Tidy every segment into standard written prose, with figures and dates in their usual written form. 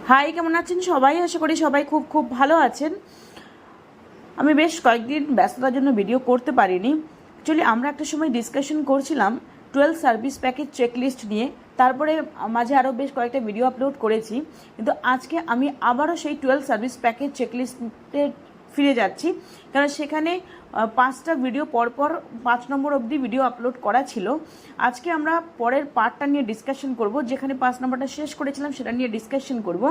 High, কেমন আছেন সবাই? আশা করি সবাই খুব খুব ভালো আছেন। আমি বেশ কয়েকদিন ব্যস্ততার জন্য ভিডিও করতে পারিনি। অ্যাকচুয়ালি আমরা একটা সময় ডিসকাশন করছিলাম 12 সার্ভিস প্যাকেজ চেকলিস্ট নিয়ে, তারপরে মাঝে আরও বেশ কয়েকটা ভিডিও আপলোড করেছি। কিন্তু আজকে আমি আবারও সেই 12 সার্ভিস প্যাকেজ চেকলিস্টে ফিরে যাচ্ছি, কারণ সেখানে 5টা ভিডিও পরপর 5 নম্বর অবধি ভিডিও আপলোড করা ছিল। আজকে আমরা পরের পার্টটা নিয়ে ডিসকাশন করব, যেখানে 5 নম্বরটা শেষ করেছিলাম সেটা নিয়ে ডিসকাশন করব।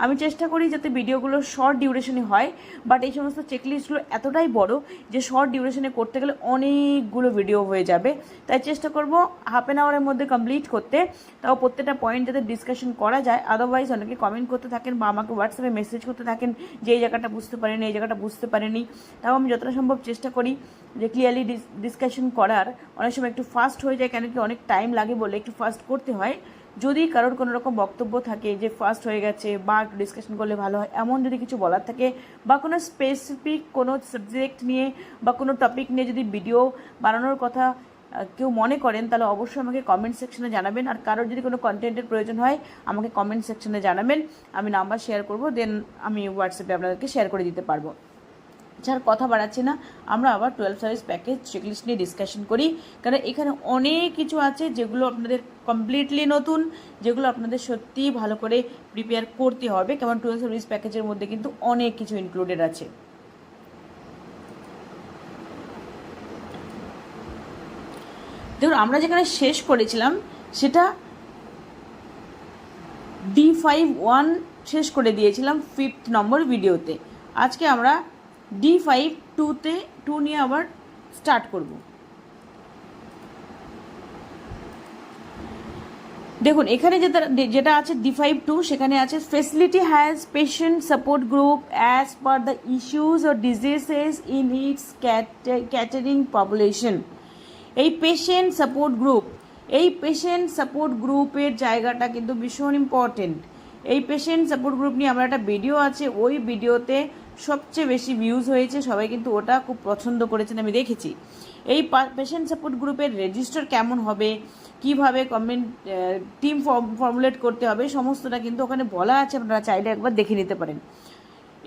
আমি চেষ্টা করি যাতে ভিডিওগুলো শর্ট ডিউরেশনে হয়, বাট এই সমস্ত চেকলিস্টগুলো এতটাই বড় যে শর্ট ডিউরেশনে করতে গেলে অনেকগুলো ভিডিও হয়ে যাবে। তাই চেষ্টা করব হাফ অ্যান আওয়ারের মধ্যে কমপ্লিট করতে, তাও প্রত্যেকটা পয়েন্ট যাতে ডিসকাশন করা যায়। আদারওয়াইজ অনেকে কমেন্ট করতে থাকেন বা আমাকে হোয়াটসঅ্যাপে মেসেজ করতে থাকেন যে এই জায়গাটা বুঝতে পারেনি, এই জায়গাটা বুঝতে পারেনি। তাও আমি যতটা সম্ভব চেষ্টা করি যে ক্লিয়ারলি ডিসকাশন করার। অনেক সময় একটু ফাস্ট হয়ে যায়, কেন কি অনেক টাইম লাগে বলে একটু ফাস্ট করতে হয়। যদি কারোর কোনো রকম বক্তব্য থাকে যে ফাস্ট হয়ে গেছে বা একটু ডিসকাশন করলে ভালো হয়, এমন যদি কিছু বলার থাকে বা কোনো স্পেসিফিক কোনো সাবজেক্ট নিয়ে বা কোনো টপিক নিয়ে যদি ভিডিও বানানোর কথা কেউ মনে করেন, তাহলে অবশ্যই আমাকে কমেন্ট সেকশনে জানাবেন। আর কারোর যদি কোনো কন্টেন্টের প্রয়োজন হয় আমাকে কমেন্ট সেকশনে জানাবেন, আমি নাম্বার শেয়ার করব, দেন আমি হোয়াটসঅ্যাপে আপনাদেরকে শেয়ার করে দিতে পারবো। যার কথা বাড়াচ্ছি না, আমরা আবার 12 সার্ভিস প্যাকেজ চেকলিস্ট নিয়ে ডিসকাশন করি, কারণ এখানে অনেক কিছু আছে যেগুলো আপনাদের কমপ্লিটলি নতুন, যেগুলো আপনাদের সত্যিই ভালো করে প্রিপেয়ার করতে হবে। কারণ 12 সার্ভিস প্যাকেজের মধ্যে কিন্তু অনেক কিছু ইনক্লুডেড আছে। দেখুন, আমরা যেখানে শেষ করেছিলাম সেটা D51 শেষ করে দিয়েছিলাম 5th নম্বর ভিডিওতে। আজকে আমরা D52তে 2 নিয়ে আবার স্টার্ট করব। দেখুন, এখানে যেটা আছে D52, সেখানে আছে facility has patient support group as per the issues or diseases in it's catering population. এই পেশেন্ট সাপোর্ট গ্রুপের জায়গাটা কিন্তু ভীষণ ইম্পর্টেন্ট। এই পেশেন্ট সাপোর্ট গ্রুপ নিয়ে আমার একটা ভিডিও আছে, ওই ভিডিওতে সবচেয়ে বেশি ভিউজ হয়েছে, সবাই কিন্তু ওটা খুব পছন্দ করেছেন, আমি দেখেছি। এই পেশেন্ট সাপোর্ট গ্রুপের রেজিস্টার কেমন হবে, কীভাবে টিম ফর্মুলেট করতে হবে, সমস্তটা কিন্তু ওখানে বলা আছে, আপনারা চাইলে একবার দেখে নিতে পারেন।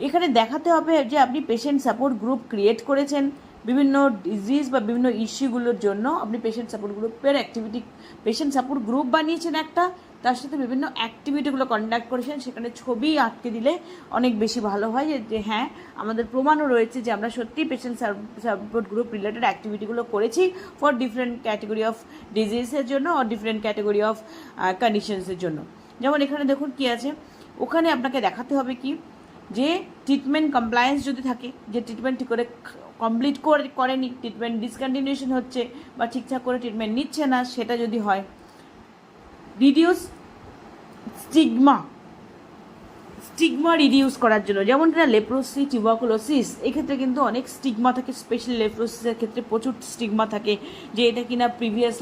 এখানে দেখাতে হবে যে আপনি পেশেন্ট সাপোর্ট গ্রুপ ক্রিয়েট করেছেন বিভিন্ন ডিজিজ বা বিভিন্ন ইস্যুগুলোর জন্য। আপনি পেশেন্ট সাপোর্ট গ্রুপ বানিয়েছেন একটা, তার সাথে বিভিন্ন অ্যাক্টিভিটিগুলো কন্ডাক্ট করেছেন, সেখানে ছবি আটকে দিলে অনেক বেশি ভালো হয় যে হ্যাঁ, আমাদের প্রমাণও রয়েছে যে আমরা সত্যিই পেশেন্ট সাপোর্ট গ্রুপ রিলেটেড অ্যাক্টিভিটিগুলো করেছি ফর ডিফারেন্ট ক্যাটেগরি অফ ডিজিজের জন্য আর ডিফারেন্ট ক্যাটেগরি অফ কন্ডিশনসের জন্য। যেমন এখানে দেখুন কি আছে, ওখানে আপনাকে দেখাতে হবে কি যে ট্রিটমেন্ট কমপ্লায়েন্স যদি থাকে, যে ট্রিটমেন্ট ঠিক করে কমপ্লিট করেনি, ট্রিটমেন্ট ডিসকন্টিনিউশন হচ্ছে বা ঠিকঠাক করে ট্রিটমেন্ট নিচ্ছে না, সেটা যদি হয়। রিডিউস স্টিগমা রিডিউস করার জন্য, যেমন এটা লেপ্রোসি, টিউবারকুলোসিস, এক্ষেত্রে কিন্তু অনেক স্টিগমা থাকে। স্পেশালি লেপ্রোসিসের ক্ষেত্রে প্রচুর স্টিগমা থাকে যে এটা কিনা প্রিভিয়াস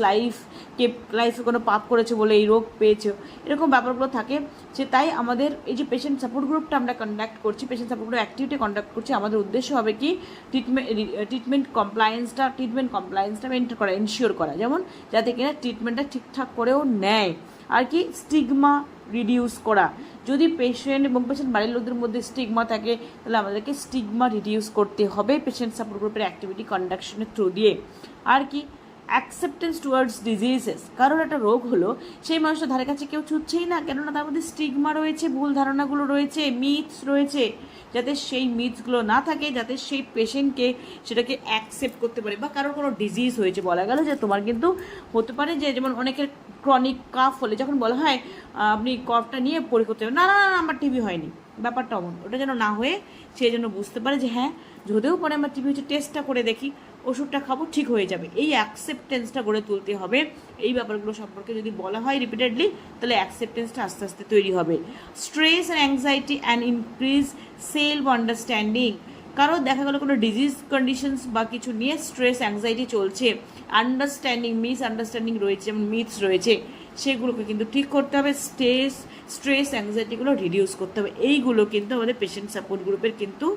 লাইফে কোনো পাপ করেছে বলে এই রোগ পেয়েছে, এরকম ব্যাপারগুলো থাকে। যে তাই আমাদের এই যে পেশেন্ট সাপোর্ট গ্রুপটা আমরা কন্ডাক্ট করছি, patient support group activity conduct করছি, আমাদের উদ্দেশ্য হবে কি ট্রিটমেন্ট কমপ্লায়েন্সটা মেনটেন করা, এনশিওর করা, যেমন যাতে কিনা ট্রিটমেন্টটা ঠিকঠাক করেও নেয়। আর কি স্টিগমা রিডিউস করা। যদি পেশেন্ট এবং পেশেন্ট বাড়ির লোকদের মধ্যে স্টিগমা থাকে, তাহলে আমাদেরকে স্টিগমা রিডিউস করতে হবে পেশেন্ট সাপোর্ট গ্রুপের অ্যাক্টিভিটি কন্ডাকশনের থ্রু দিয়ে। আর কি অ্যাকসেপ্টেন্স টুয়ার্ডস ডিজিজেস। কারোর একটা রোগ হলো, সেই মানুষটার ধারে কাছে কেউ ছুটছেই না, কেননা তার মধ্যে স্টিগমা রয়েছে, ভুল ধারণাগুলো রয়েছে, মিথস রয়েছে। যাতে সেই মিথসগুলো না থাকে, যাতে সেই পেশেন্টকে সেটাকে অ্যাকসেপ্ট করতে পারে। বা কারোর কোনো ডিজিজ হয়েছে, বলা গেল যে তোমার কিন্তু হতে পারে যে, যেমন অনেকের ক্রনিক কাফ হলে যখন বলা হয় আপনি কফটা নিয়ে পরীক্ষা করতে হবে, না আমার টিবি হয়নি, ব্যাপারটা অমন, ওটা যেন না হয়ে সেই জন্য বুঝতে পারে যে হ্যাঁ, যদিও পরে আমার টিবি হচ্ছে, টেস্টটা করে দেখি, ওষুধটা খাবো, ঠিক হয়ে যাবে। এই অ্যাকসেপ্টেন্সটা গড়ে তুলতে হবে। এই ব্যাপারগুলো সম্পর্কে যদি বলা হয় রিপিটেডলি, তাহলে অ্যাকসেপ্টেন্সটা আস্তে আস্তে তৈরি হবে। Stress and anxiety and increase self understanding. কারো দেখা গেলো কোনো ডিজিজ কন্ডিশনস বা কিছু নিয়ে স্ট্রেস অ্যাংজাইটি চলছে, মিস আন্ডারস্ট্যান্ডিং রয়েছে, যেমন মিথস রয়েছে, সেগুলোকে কিন্তু ঠিক করতে হবে। স্ট্রেস অ্যাংজাইটিগুলো রিডিউস করতে হবে। এইগুলো কিন্তু আমাদের পেশেন্ট সাপোর্ট গ্রুপের কিন্তু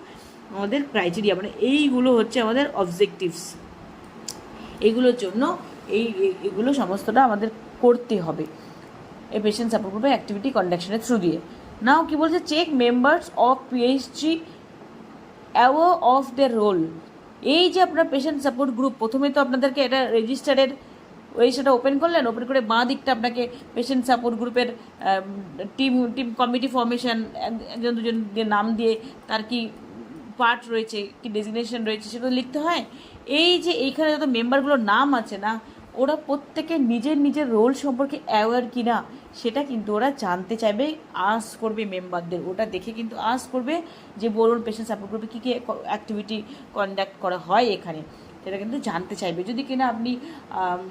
আমাদের ক্রাইটেরিয়া, মানে এইগুলো হচ্ছে আমাদের অবজেক্টিভস। এইগুলোর জন্য এইগুলো সমস্তটা আমাদের করতে হবে এই পেশেন্ট সাপোর্ট গ্রুপের অ্যাক্টিভিটি কন্ডাকশনের থ্রু দিয়ে। নাও কি বলছে, check members of PHG aware of the role. এই যে আপনার পেশেন্ট সাপোর্ট গ্রুপ, প্রথমে তো আপনাদেরকে এটা রেজিস্টারের সেটা ওপেন করলেন, ওপেন করে বাঁ দিকটা আপনাকে পেশেন্ট সাপোর্ট গ্রুপের টিম টিম কমিটি ফর্মেশন, একজন দুজন যে নাম দিয়ে তার কি পার্ট রয়েছে, কি ডেজিগনেশন রয়েছে, সেটা লিখতে হয়। এই যে এইখানে যত মেম্বারগুলোর নাম আছে না, ওরা প্রত্যেকে নিজের নিজের রোল সম্পর্কে অ্যাওয়ার কিনা সেটা কিন্তু ওরা জানতে চাইবে, আস করবে মেম্বারদের, ওটা দেখে কিন্তু আস করবে যে বলুন পেশেন্ট সাপোর্ট গ্রুপে কী কী অ্যাক্টিভিটি কন্ডাক্ট করা হয় এখানে, সেটা কিন্তু জানতে চাইবে। যদি কিনা আপনি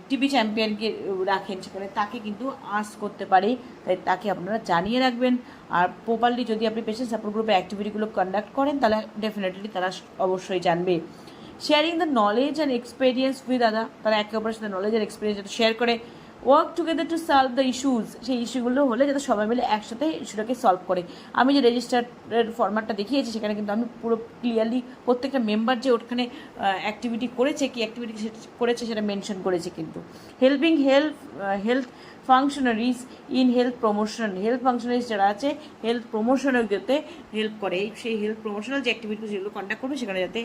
টিভি চ্যাম্পিয়নকে রাখেন সেখানে, তাকে কিন্তু আস করতে পারে, তাই তাকে আপনারা জানিয়ে রাখবেন। আর প্রপারলি যদি আপনি পেশেন্ট সাপোর্ট গ্রুপে অ্যাক্টিভিটিগুলো কন্ডাক্ট করেন, তাহলে ডেফিনেটলি তারা অবশ্যই জানবে। Sharing the knowledge and experience with other, তারা একে অপরের সাথে নলেজ আর এক্সপিরিয়েন্স শেয়ার করে। Work together to solve the issues, সেই ইস্যুগুলো হলে যাতে সবাই মিলে একসাথে ইস্যুটাকে সলভ করে। আমি যে রেজিস্টারের ফরম্যাটটা দেখিয়েছি সেখানে কিন্তু আমি পুরো ক্লিয়ারলি প্রত্যেকটা মেম্বার যে ওখানে অ্যাক্টিভিটি করেছে, কি অ্যাক্টিভিটি করেছে সেটা মেনশন করেছে। কিন্তু helping health functionaries in health promotion, health functionaries যারা আছে হেলথ প্রমোশনের যাতে হেল্প করে, সেই হেলথ প্রমোশনাল যে অ্যাক্টিভিটি যেগুলো কন্ডাক্ট করবে সেখানে যাতে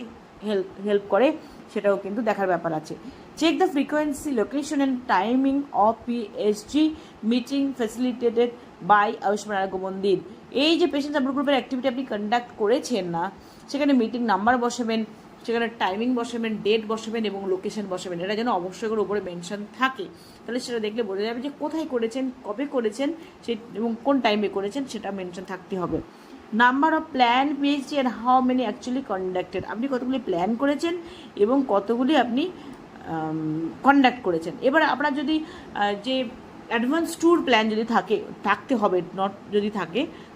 হেল্প করে, সেটাও কিন্তু দেখার ব্যাপার আছে। Check the frequency, location and timing of PHG meeting facilitated by Ayushman Arogya Mandir. এই যে পেশেন্ট সাপোর্ট গ্রুপের অ্যাক্টিভিটি আপনি কন্ডাক্ট করেছেন না, সেখানে মিটিং নাম্বার বসাবেন, সেখানে টাইমিং বসাবেন, ডেট বসাবেন এবং লোকেশন বসাবেন, এটা যেন অবশ্যই করে উপরে মেনশন থাকে। তাহলে সেটা দেখলে বোঝা যাবে যে কোথায় করেছেন, কবে করেছেন, সে এবং কোন টাইমে করেছেন সেটা মেনশন থাকতে হবে। Number of plan PhD and how many actually conducted, আপনি কতগুলি প্ল্যান করেছেন এবং কতগুলি আপনি কন্ডাক্ট করেছেন। এবার আপনার যদি যে অ্যাডভান্স ট্যুর প্ল্যান যদি থাকতে হবে, নট যদি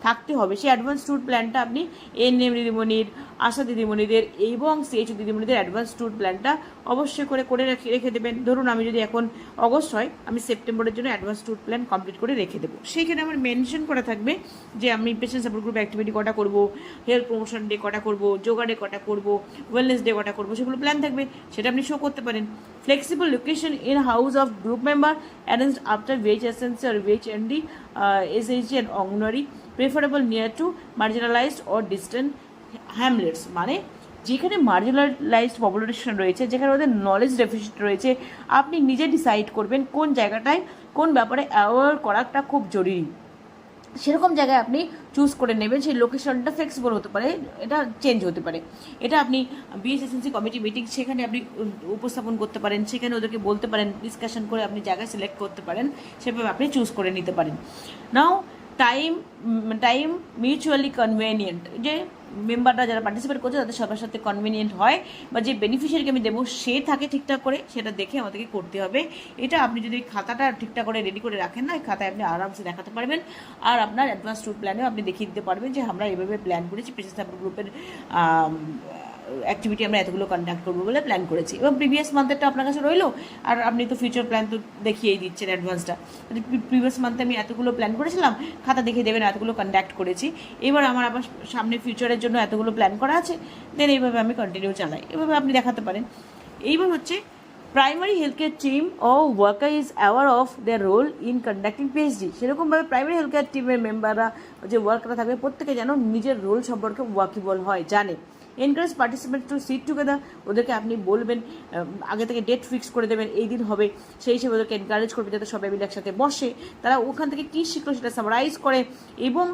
থাকতে হবে, সেই অ্যাডভান্স ট্যুর প্ল্যানটা আপনি এএনএম দিদিমণির, আশা দিদিমণিদের এবং সিএইচও দিদিমণিদের অ্যাডভান্স ট্যুর প্ল্যানটা অবশ্যই করে রেখে দেবেন। ধরুন আমি যদি এখন অগস্ট হয়, আমি সেপ্টেম্বরের জন্য অ্যাডভান্স ট্যুর প্ল্যান কমপ্লিট করে রেখে দেবো। সেইখানে আমার মেনশন করা থাকবে যে আমি পেশেন্ট সাপোর্ট গ্রুপ অ্যাক্টিভিটি কটা করবো, হেলথ প্রমোশন ডে কটা করবো, যোগা ডে কটা করবো, ওয়েলনেস ডে কটা করবো, সেগুলো প্ল্যান থাকবে, সেটা আপনি শো করতে পারেন। Flexible location in house of group member arrange after VHSNC or VHND, SHG and anganwadi, preferable near to marginalised or distant Hamlets, মানে যেখানে মার্জিনালাইজড পপুলেশন রয়েছে, যেখানে ওদের নলেজ ডেফিসিট রয়েছে, আপনি নিজে ডিসাইড করবেন কোন জায়গাটায় কোন ব্যাপারে অ্যাওয়ার করাটা খুব জরুরি, সেরকম জায়গায় আপনি চুজ করে নেবেন। সেই লোকেশনটা ফ্লেক্সিবল হতে পারে, এটা চেঞ্জ হতে পারে। এটা আপনি BHSNC কমিটি মিটিং সেখানে আপনি উপস্থাপন করতে পারেন, সেখানে ওদেরকে বলতে পারেন, ডিসকাশন করে আপনি জায়গা সিলেক্ট করতে পারেন, সেভাবে আপনি চুজ করে নিতে পারেন। নাও টাইম মিউচুয়ালি কনভেনিয়েন্ট, যে মেম্বাররা যারা পার্টিসিপেট করছে তাদের সবার সাথে কনভেনিয়েন্ট হয়, বা যে বেনিফিশিয়ারিকে আমি দেবো সে থাকে ঠিকঠাক করে, সেটা দেখে আমাদেরকে করতে হবে। এটা আপনি যদি খাতাটা ঠিকঠাক করে রেডি করে রাখেন না, এই খাতায় আপনি আরামসে দেখাতে পারবেন। আর আপনার অ্যাডভান্স ট্যুর প্ল্যানেও আপনি দেখিয়ে দিতে পারবেন যে আমরা এভাবে প্ল্যান করেছি, পেশেন্ট সাপোর্ট গ্রুপের অ্যাক্টিভিটি আমরা এতগুলো কন্ডাক্ট করবো বলে প্ল্যান করেছি, এবং প্রিভিয়াস মান্থেরটা আপনার কাছে রইলো। আর আপনি তো ফিউচার প্ল্যান তো দেখিয়েই দিচ্ছেন অ্যাডভান্সটা, প্রিভিয়াস মান্থে আমি এতগুলো প্ল্যান করেছিলাম, খাতা দেখিয়ে দেবেন এতগুলো কন্ডাক্ট করেছি, এবার আমার আবার সামনে ফিউচারের জন্য এতগুলো প্ল্যান করা আছে, দেন এইভাবে আমি কন্টিনিউ চালাই, এভাবে আপনি দেখাতে পারেন। এইবার হচ্ছে প্রাইমারি হেলথ কেয়ার টিম ও worker is aware of their role in conducting PhD. সেরকমভাবে প্রাইমারি হেলথ কেয়ার টিমের মেম্বাররা, যে ওয়ার্কাররা থাকবে, প্রত্যেকে যেন নিজের রোল সম্পর্কে ওয়াকিবল হয়, জানে। Encourage participant two sit together, ওদেরকে আপনি বলবেন, আগে থেকে ডেট ফিক্স করে দেবেন, এই দিন হবে, সেই হিসেবে ওদেরকে এনকারেজ করবে যাতে সবাই মিলে একসাথে বসে, তারা ওখান থেকে কী শিখলো সেটা সামারাইজ করে। এবং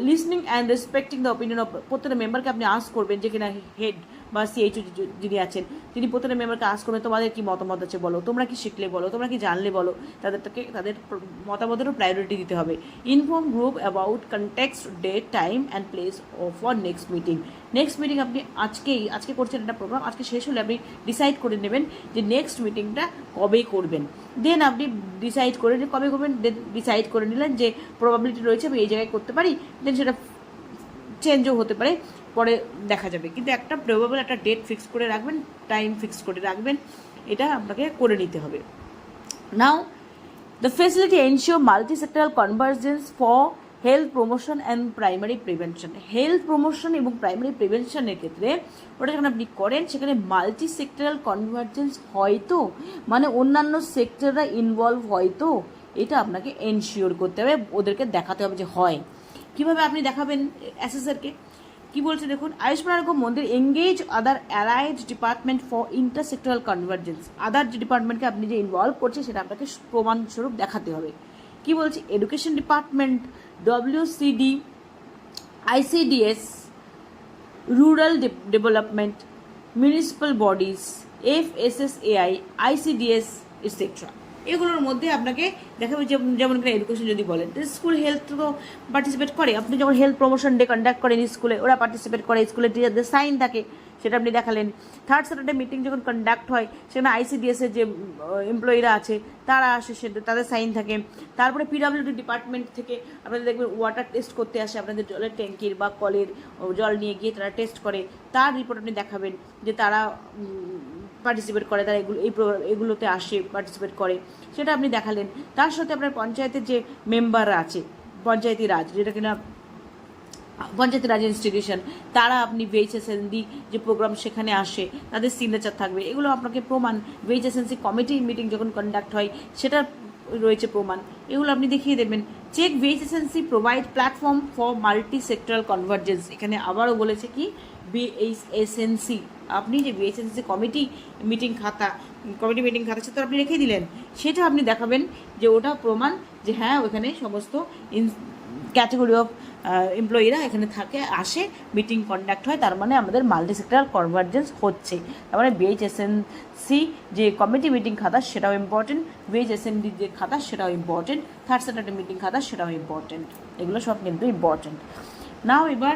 listening and respecting the opinion of, প্রত্যেকটা মেম্বারকে আপনি আস্ক করবেন, যে কিনা হেড বা সিএইচও যিনি আছেন তিনি প্রত্যেকটা মেম্বারকে আস্ক করবেন, তোমাদের কী মতামত আছে বলো, তোমরা কি শিখলে বলো, তোমরা কি জানলে বলো, তাদের মতামতেরও প্রায়োরিটি দিতে হবে। Inform group about context, date, time and place for next meeting. Next meeting আপনি আজকে করছেন একটা প্রোগ্রাম, আজকে শেষ হলে আপনি ডিসাইড করে নেবেন যে নেক্সট মিটিংটা কবে করবেন। দেন আপনি ডিসাইড করে কবে করবেন, দেন ডিসাইড করে নিলেন যে প্রবাবিলিটি রয়েছে আমি এই জায়গায় করতে পারি, দেন সেটা চেঞ্জও হতে পারে, পরে দেখা যাবে, কিন্তু একটা প্রবাবল একটা ডেট ফিক্স করে রাখবেন, টাইম ফিক্স করে রাখবেন, এটা আপনাকে করে নিতে হবে। Now the facility ensure multi sectoral convergence for health promotion and primary prevention. Health promotion এবং প্রাইমারি প্রিভেনশনের ক্ষেত্রে ওটা যখন আপনি করেন, সেখানে মাল্টি সেক্টরাল কনভার্জেন্স হয়তো, মানে অন্যান্য সেক্টররা ইনভলভ হয়তো, এটা আপনাকে এনশিওর করতে হবে, ওদেরকে দেখাতে হবে যে হয়। কীভাবে আপনি দেখাবেন অ্যাসেসরকে? কি বলছে দেখুন, Ayushman Arogya Mandir engage other allied department for intersectoral convergence. Other যে ডিপার্টমেন্টকে আপনি যে ইনভলভ করছে সেটা আপনাকে প্রমাণস্বরূপ দেখাতে হবে। কি বলছে, education department, WCD, ICDS, rural development, municipal bodies, FSSAI, ICDS etcetera, এগুলোর মধ্যে আপনাকে দেখাবে। যেমন কিনা এডুকেশন যদি বলেন, স্কুল হেলথ তো পার্টিসিপেট করে। আপনি যখন হেলথ প্রমোশন ডে কন্ডাক্ট করেন স্কুলে, ওরা পার্টিসিপেট করে, স্কুলের টিচারদের সাইন থাকে, সেটা আপনি দেখালেন। থার্ড স্যাটারডে মিটিং যখন কন্ডাক্ট হয়, সেখানে ICDS-এর যে এমপ্লয়িরা আছে তারা আসে, সেটা তাদের সাইন থাকে। তারপরে PWD ডিপার্টমেন্ট থেকে আপনাদের দেখবেন ওয়াটার টেস্ট করতে আসে, আপনাদের জলের ট্যাঙ্কির বা কলের জল নিয়ে গিয়ে তারা টেস্ট করে, তার রিপোর্ট আপনি দেখাবেন যে তারা পার্টিসিপেট করে, তারা এগুলোতে আসে, পার্টিসিপেট করে, সেটা আপনি দেখালেন। তার সাথে আপনার পঞ্চায়েতের যে মেম্বাররা আছে, পঞ্চায়েতি রাজ, যেটা কিনা পঞ্চায়েতি রাজ ইনস্টিটিউশন, তারা আপনি VHSND যে প্রোগ্রাম সেখানে আসে, তাদের সিগনেচার থাকবে, এগুলো আপনাকে প্রমাণ। VHSNC কমিটি মিটিং যখন কন্ডাক্ট হয় সেটা রয়েছে প্রমাণ, এগুলো আপনি দেখিয়ে দেবেন। Check VHSNC provide platform for multi sectoral convergence. এখানে আবারও বলেছে কি, VHSNC, আপনি যে VHSNC কমিটি মিটিং খাতা সেটা আপনি রেখে দিলেন, সেটা আপনি দেখাবেন যে ওটা প্রমাণ যে হ্যাঁ ওখানে সমস্ত ক্যাটাগরি অফ এমপ্লয়িরা এখানে থাকে, আসে, মিটিং কন্ডাক্ট হয়, তার মানে আমাদের মাল্টি সেক্টরাল কনভার্জেন্স হচ্ছে। তার মানে VHSNC যে কমিটি মিটিং খাতা সেটাও ইম্পর্টেন্ট, VHSND যে খাতা সেটাও ইম্পর্টেন্ট, থার্ড স্যাটারডে মিটিং খাতা সেটাও ইম্পর্টেন্ট, এগুলো সব কিন্তু ইম্পর্টেন্ট। নাও এবার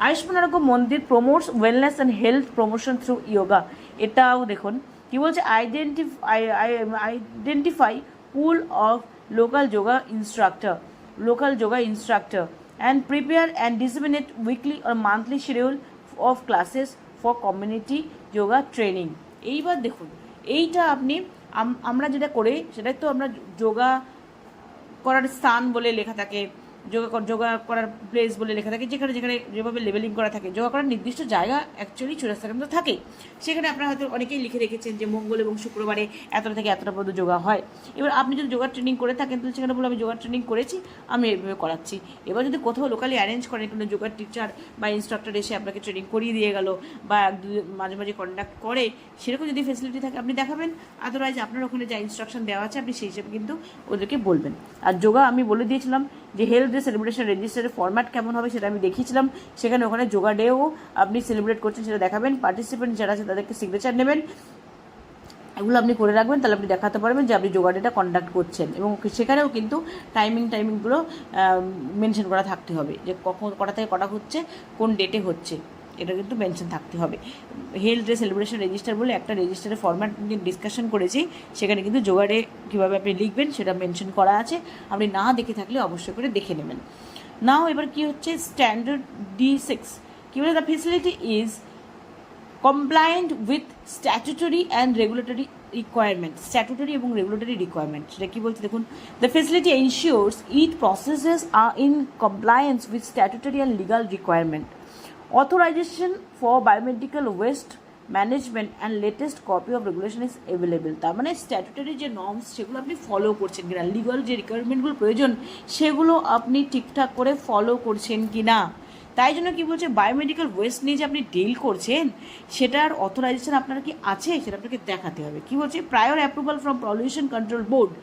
আয়ুষ্মান আরোগ্য মন্দির promotes wellness and health promotion through yoga. এটাও দেখুন কি বলছে, identify pool of local yoga instructor and prepare and disseminate weekly or monthly schedule of classes for community yoga training. এইবার দেখুন, এইটা আপনি আমরা যেটা করে সেটাই তো আমরা যোগা করার স্থান বলে লেখা থাকে, যোগা করার প্লেস বলে লেখা থাকে, যেখানে যেখানে যেভাবে লেবেলিং করা থাকে, যোগা করার নির্দিষ্ট জায়গা অ্যাকচুয়ালি চুরাস্তা কেন্দ্র থাকে, সেখানে আপনারা হয়তো অনেকেই লিখে রেখেছেন যে মঙ্গল এবং শুক্রবারে এতটা থেকে এতটা পর্যন্ত যোগা হয়। এবার আপনি যদি যোগা ট্রেনিং করে থাকেন তাহলে সেখানে বলে আমি যোগা ট্রেনিং করেছি, আমি এইভাবে করাচ্ছি। এবার যদি কোথাও লোকালি অ্যারেঞ্জ করেন কোনো যোগার টিচার বা ইনস্ট্রাক্টর এসে আপনাকে ট্রেনিং করিয়ে দিয়ে গেল বা মাঝে মাঝে কন্ডাক্ট করে, সেরকম যদি ফেসিলিটি থাকে আপনি দেখাবেন। আদারওয়াইজ আপনার ওখানে যা ইনস্ট্রাকশন দেওয়া আছে আপনি সেই হিসেবে কিন্তু ওদেরকে বলবেন। আর যোগা আমি বলে দিয়েছিলাম যে হেলথ ডে সেলিব্রেশন রেজিস্টারের ফরম্যাট কেমন হবে সেটা আমি দেখিয়েছিলাম, সেখানে ওখানে যোগা ডেও আপনি সেলিব্রেট করছেন সেটা দেখাবেন, পার্টিসিপেন্ট যারা আছে তাদেরকে সিগনেচার নেবেন, এগুলো আপনি করে রাখবেন, তাহলে আপনি দেখাতে পারবেন যে আপনি যোগা ডেটা কন্ডাক্ট করছেন। এবং সেখানেও কিন্তু টাইমিংগুলো মেনশন করা থাকতে হবে, যে কখন কটা থেকে কটা হচ্ছে, কোন ডেটে হচ্ছে, এটা কিন্তু মেনশন থাকতে হবে। হেলথ ডে সেলিব্রেশন রেজিস্টার বলে একটা রেজিস্টারের ফরম্যাট নিয়ে ডিসকাশন করেছি, সেখানে কিন্তু যোগা ডে কীভাবে আপনি লিখবেন সেটা মেনশন করা আছে, আপনি না দেখে থাকলে অবশ্যই করে দেখে নেবেন। নাও এবার কি হচ্ছে, স্ট্যান্ডার্ড D6 কি বলে, the facility is compliant with statutory and regulatory requirement. Statutory এবং রেগুলেটরি রিকোয়ারমেন্ট সেটা কী বলছে দেখুন, the facility ensures it processes are in compliance with statutory and legal requirement, authorization for biomedical waste management and latest copy of regulation is available. তার মানে statutory যে norms সেগুলো আপনি ফলো করছেন কিনা, লিগাল যে রিকোয়ারমেন্টগুলো প্রয়োজন সেগুলো আপনি ঠিকঠাক করে ফলো করছেন কি না। তাই জন্য কী বলছে, বায়োমেডিক্যাল ওয়েস্ট নিয়ে যে আপনি ডিল করছেন সেটার অথরাইজেশন আপনার কি আছে সেটা আপনাকে দেখাতে হবে। কী বলছে, prior approval from pollution control board.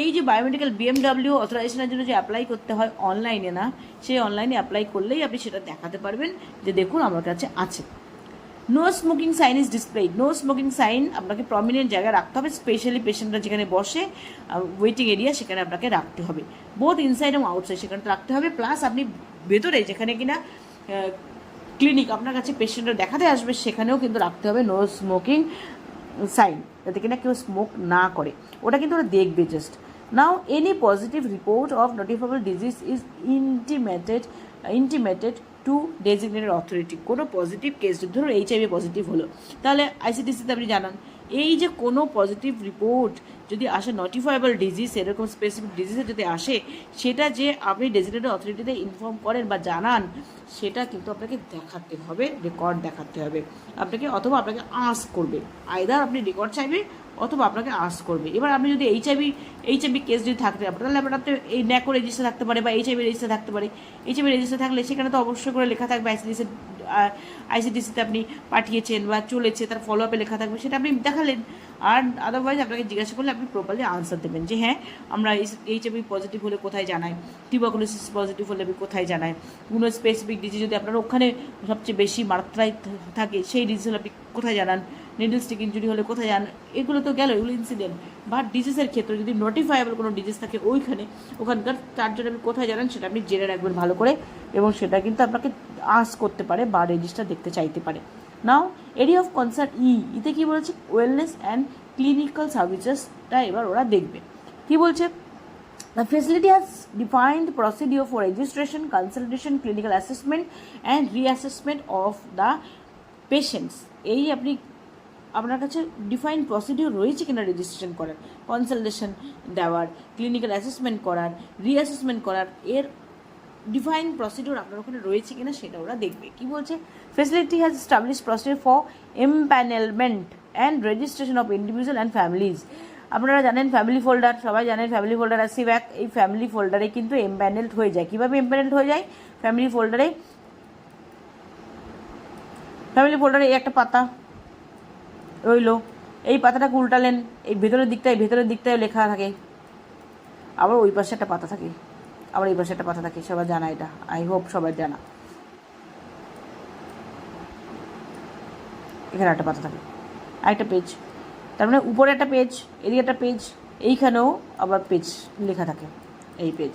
এই যে বায়োমেডিক্যাল BMW অথরাইজেশনের জন্য যে অ্যাপ্লাই করতে হয় অনলাইনে, না সেই অনলাইনে অ্যাপ্লাই করলেই আপনি সেটা দেখাতে পারবেন যে দেখুন আমার কাছে আছে। No smoking sign is displayed. No smoking sign আপনাকে প্রমিনেন্ট জায়গায় রাখতে হবে, স্পেশালি পেশেন্টরা যেখানে বসে ওয়েটিং এরিয়া সেখানে আপনাকে রাখতে হবে, বোথ ইনসাইড এবং আউটসাইড সেখানে রাখতে হবে। প্লাস আপনি ভেতরে যেখানে কিনা ক্লিনিক আপনার কাছে পেশেন্টরা দেখাতে আসবে সেখানেও কিন্তু রাখতে হবে নো স্মোকিং সাইন, যাতে কিনা কেউ স্মোক না করে, ওটা কিন্তু ওরা দেখবে just. Now any positive report of notifiable disease is intimated to designated authority. কোনো পজিটিভ কেস যদি ধরুন HIV পজিটিভ হলো, তাহলে ICDCতে আপনি জানান। এই যে কোনো পজিটিভ রিপোর্ট যদি আসে নোটিফাইবল ডিজিজ, এরকম স্পেসিফিক ডিজিজে যদি আসে, সেটা যে আপনি ডেজিগনেটেড অথরিটিতে ইনফর্ম করেন বা জানান, সেটা কিন্তু আপনাকে দেখাতে হবে, রেকর্ড দেখাতে হবে আপনাকে, অথবা আপনাকে আস্ক করবে, আইদার আপনি রেকর্ড চাইবে অথবা আপনাকে আস করবে। এবার আপনি যদি এইচআইভি কেস যদি থাকতে পারে তাহলে আপনার এই ন্যাকো রেজিস্টার থাকতে পারে বা এইচআইভি রেজিস্টার থাকতে পারে। এইচআইভি রেজিস্টার থাকলে সেখানে তো অবশ্যই করে লেখা থাকবে আইসিডিসিতে আপনি পাঠিয়েছেন বা চলেছে, তার ফলো আপে লেখা থাকবে, সেটা আপনি দেখালেন। আর আদারওয়াইজ আপনাকে জিজ্ঞাসা করলে আপনি প্রপারলি আনসার দেবেন যে হ্যাঁ আমরা এইচআইভি পজিটিভ হলে কোথায় জানাই, টিউবারকুলোসিস পজিটিভ হলে আপনি কোথায় জানাই, কোনো স্পেসিফিক ডিজিজ যদি আপনার ওখানে সবচেয়ে বেশি মাত্রায় থাকে সেই ডিজিজ হলে আপনি কোথায় জানান, নিডল স্টিক ইনজুরি হলে কোথায় জানান, এগুলো তো গেল, এগুলো ইনসিডেন্ট। বা ডিজিজের ক্ষেত্রে যদি নোটিফাইয়েবল কোনো ডিজিজ থাকে ওখানকার তার জন্য আপনি কোথায় জানান সেটা আপনি জেনে রাখবেন ভালো করে, এবং সেটা কিন্তু আপনাকে আস করতে পারে বা রেজিস্টার দেখতে চাইতে পারে। নাও এরিয়া অফ কনসার্ন ইতে কী বলেছে, ওয়েলনেস অ্যান্ড ক্লিনিক্যাল সার্ভিসেসটা এবার ওরা দেখবে। কী বলছে, The facility has defined procedure for registration, consultation, clinical assessment and reassessment of the patients. এই আপনি আপনার কাছে ডিফাইন্ড প্রসিডিওর রয়েছে কিনা রেজিস্ট্রেশন করার, কনসালটেশন দেওয়ার, ক্লিনিক্যাল অ্যাসেসমেন্ট করার, রিঅ্যাসেসমেন্ট করার, এর ডিফাইন প্রসিডিওর আপনার ওখানে রয়েছে কিনা সেটা ওরা দেখবে। কি বলছে, facility has establish procedure for empanelment and registration of individual and families. আপনারা জানেন ফ্যামিলি ফোল্ডার, সবাই জানেন ফ্যামিলি ফোল্ডার আর সিভ্যাক, এই ফ্যামিলি ফোল্ডারে কিন্তু এমপ্যানেলড হয়ে যায়। কীভাবে এমপ্যানেলড হয়ে যায়, ফ্যামিলি ফোল্ডারে এই একটা পাতা রইলো, এই পাতাটাকে উল্টালেন, এই ভেতরের দিকটায় লেখা থাকে, আবার ওই পাশে একটা পাতা থাকে, আবার এই পাশে একটা পাতা থাকে, সবার জানা এটা, আই হোপ সবার জানা। এখানে একটা পাতা থাকে, আরেকটা পেজ, তার মানে উপরে একটা পেজ, এদিকে একটা পেজ, এইখানেও আবার পেজ লেখা থাকে, এই পেজ